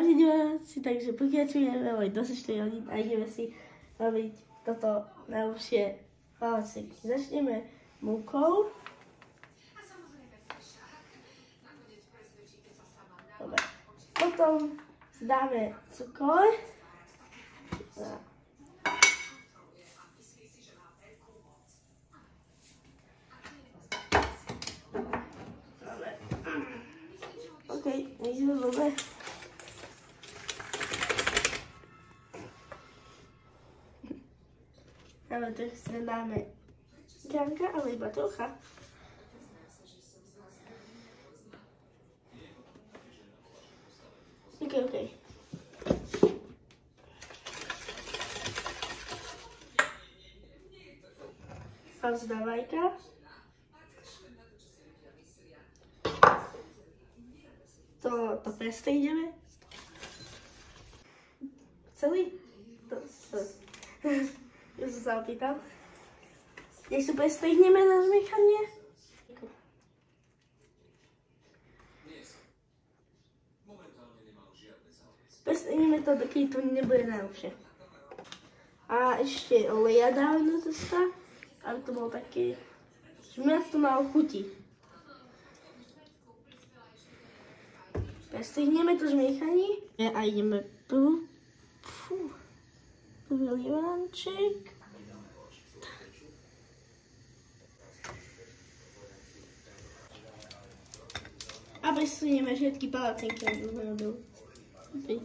vařit diváci, takže pokračujeme, ale 24 hodin a jdeme si robiť toto najlepšie válecí. Začneme moukou. Dobre. Potom dáme cukor. OK, nejde to dobre. Ale tak si dáme garnka, ale iba trocha. OK. Tam si dá vajka. To prestrihneme. Celý? Ja som sa opýtal. Nech to prestrihneme na zmiechanie. Prestrihneme to, dokým to nebude najlepšie. A ešte oleja dáme do testa, aby to bolo také, že viac to malo chuti. Prestrihneme to zmiechanie a ideme prvý livánček. A prestrihneme všetky palacinky, aby sme robili.